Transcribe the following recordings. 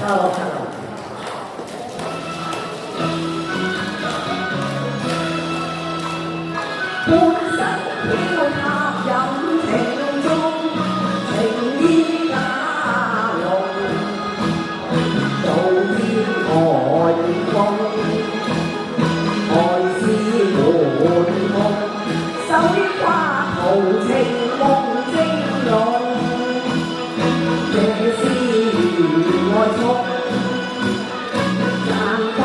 Hello。半生飄泊任情中，情意假濃，早天愛風，愛思滿夢，手花豪情夢正濃，這是如愛衝，簪花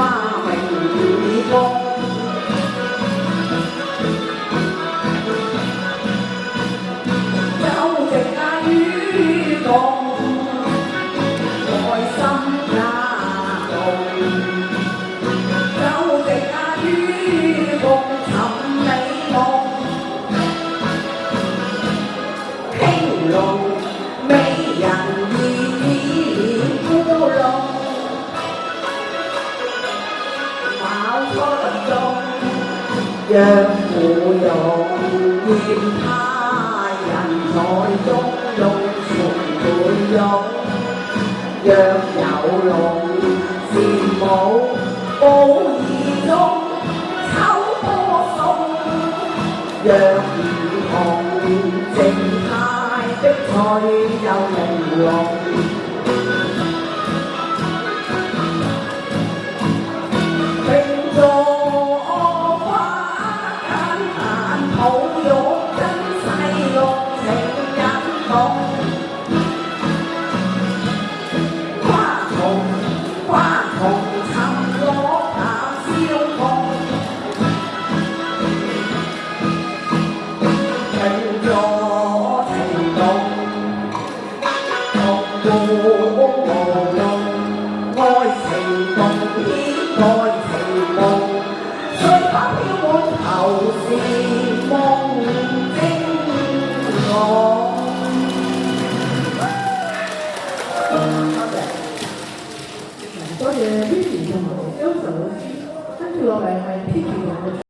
明月光。美人意烏龍，茅出中，若芙蓉艷他人在中用情會湧，若有龍羨慕寶兒中秋波送，若如紅靜態的翠又玲瓏。多謝 Vicky 同埋 Elsa 老師，跟住落嚟係 Picky 同